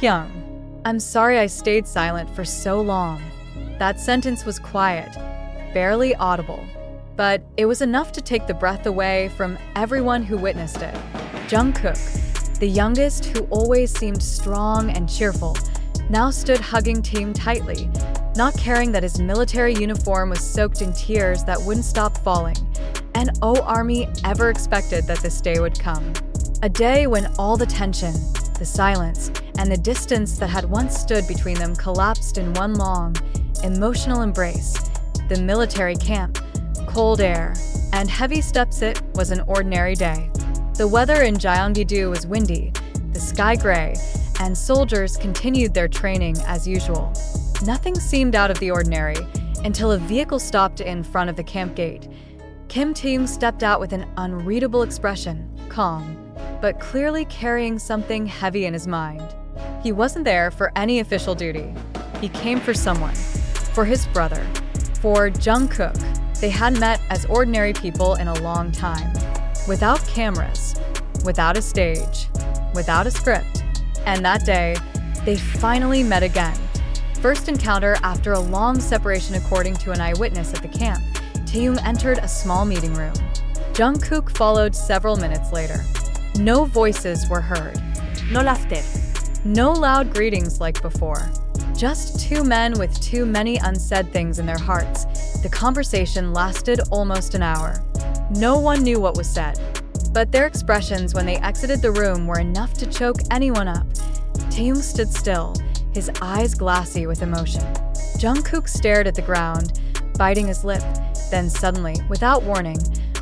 Hyung. I'm sorry I stayed silent for so long. That sentence was quiet, barely audible, but it was enough to take the breath away from everyone who witnessed it. Jungkook, the youngest who always seemed strong and cheerful, now stood hugging Taehyung tightly, not caring that his military uniform was soaked in tears that wouldn't stop falling. And oh, Army ever expected that this day would come. A day when all the tension, the silence, and the distance that had once stood between them collapsed in one long, emotional embrace. The military camp, cold air, and heavy steps. It was an ordinary day. The weather in Gyeonggi-do was windy, the sky gray, and soldiers continued their training as usual. Nothing seemed out of the ordinary until a vehicle stopped in front of the camp gate. Kim Taehyung stepped out with an unreadable expression, calm, but clearly carrying something heavy in his mind. He wasn't there for any official duty. He came for someone, for his brother, for Jungkook. They hadn't met as ordinary people in a long time, without cameras, without a stage, without a script. And that day, they finally met again. First encounter after a long separation. According to an eyewitness at the camp, Taehyung entered a small meeting room. Jungkook followed several minutes later. No voices were heard. No laughter. No loud greetings like before. Just two men with too many unsaid things in their hearts. The conversation lasted almost an hour. No one knew what was said, but their expressions when they exited the room were enough to choke anyone up. Taehyung stood still, his eyes glassy with emotion. Jungkook stared at the ground, biting his lip, then suddenly, without warning,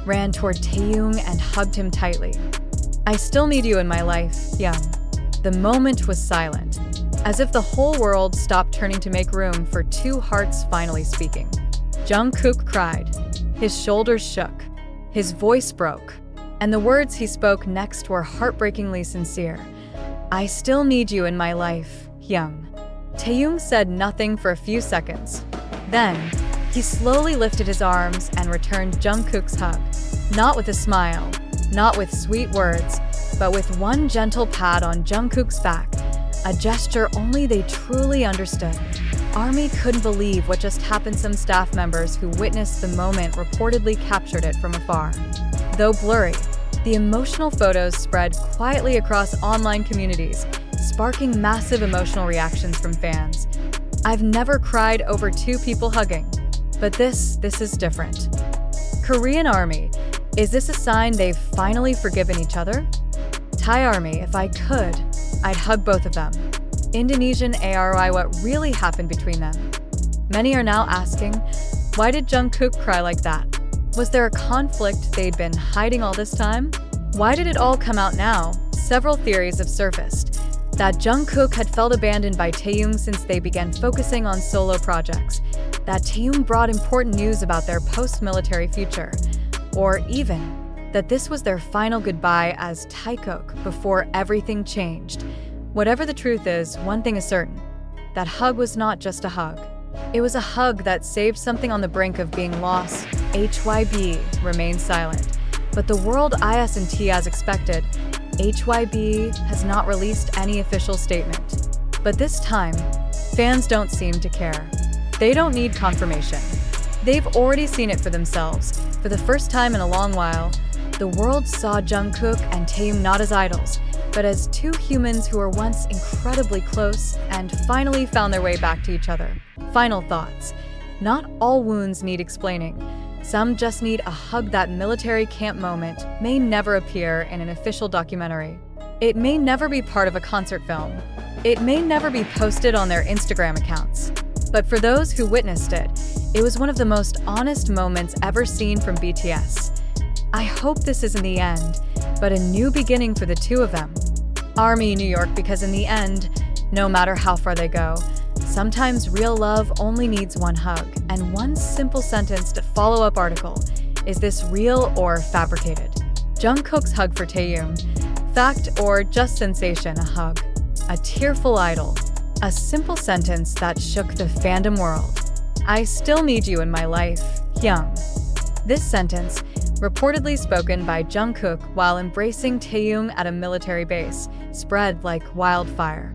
ran toward Taehyung and hugged him tightly. I still need you in my life, Young. The moment was silent, as if the whole world stopped turning to make room for two hearts finally speaking. Jungkook cried. His shoulders shook. His voice broke. And the words he spoke next were heartbreakingly sincere. I still need you in my life, Hyung. Taehyung said nothing for a few seconds. Then, he slowly lifted his arms and returned Jungkook's hug. Not with a smile, not with sweet words, but with one gentle pat on Jungkook's back, a gesture only they truly understood. Army couldn't believe what just happened. Some staff members who witnessed the moment reportedly captured it from afar. Though blurry, the emotional photos spread quietly across online communities, sparking massive emotional reactions from fans. I've never cried over two people hugging, but this is different. Korean Army, is this a sign they've finally forgiven each other? Thai Army, if I could, I'd hug both of them. Indonesian ARI, what really happened between them? Many are now asking, why did Jungkook cry like that? Was there a conflict they'd been hiding all this time? Why did it all come out now? Several theories have surfaced. That Jungkook had felt abandoned by Taehyung since they began focusing on solo projects. That Taehyung brought important news about their post-military future. Or even that this was their final goodbye as taekook before everything changed. Whatever the truth is, one thing is certain. That hug was not just a hug. It was a hug that saved something on the brink of being lost. HYB remained silent. But the world IS&T, as expected, HYB has not released any official statement. But this time, fans don't seem to care. They don't need confirmation. They've already seen it for themselves. For the first time in a long while, the world saw Jungkook and Taehyung not as idols, but as two humans who were once incredibly close and finally found their way back to each other. Final thoughts. Not all wounds need explaining. Some just need a hug. That military camp moment may never appear in an official documentary. It may never be part of a concert film. It may never be posted on their Instagram accounts. But for those who witnessed it, it was one of the most honest moments ever seen from BTS. I hope this isn't the end, but a new beginning for the two of them. Army New York, because in the end, no matter how far they go, sometimes real love only needs one hug and one simple sentence to follow up article. Is this real or fabricated? Jungkook's hug for Taehyung. Fact or just sensation? A hug. A tearful idol. A simple sentence that shook the fandom world. I still need you in my life, Hyung. This sentence, reportedly spoken by Jungkook while embracing Taehyung at a military base, spread like wildfire.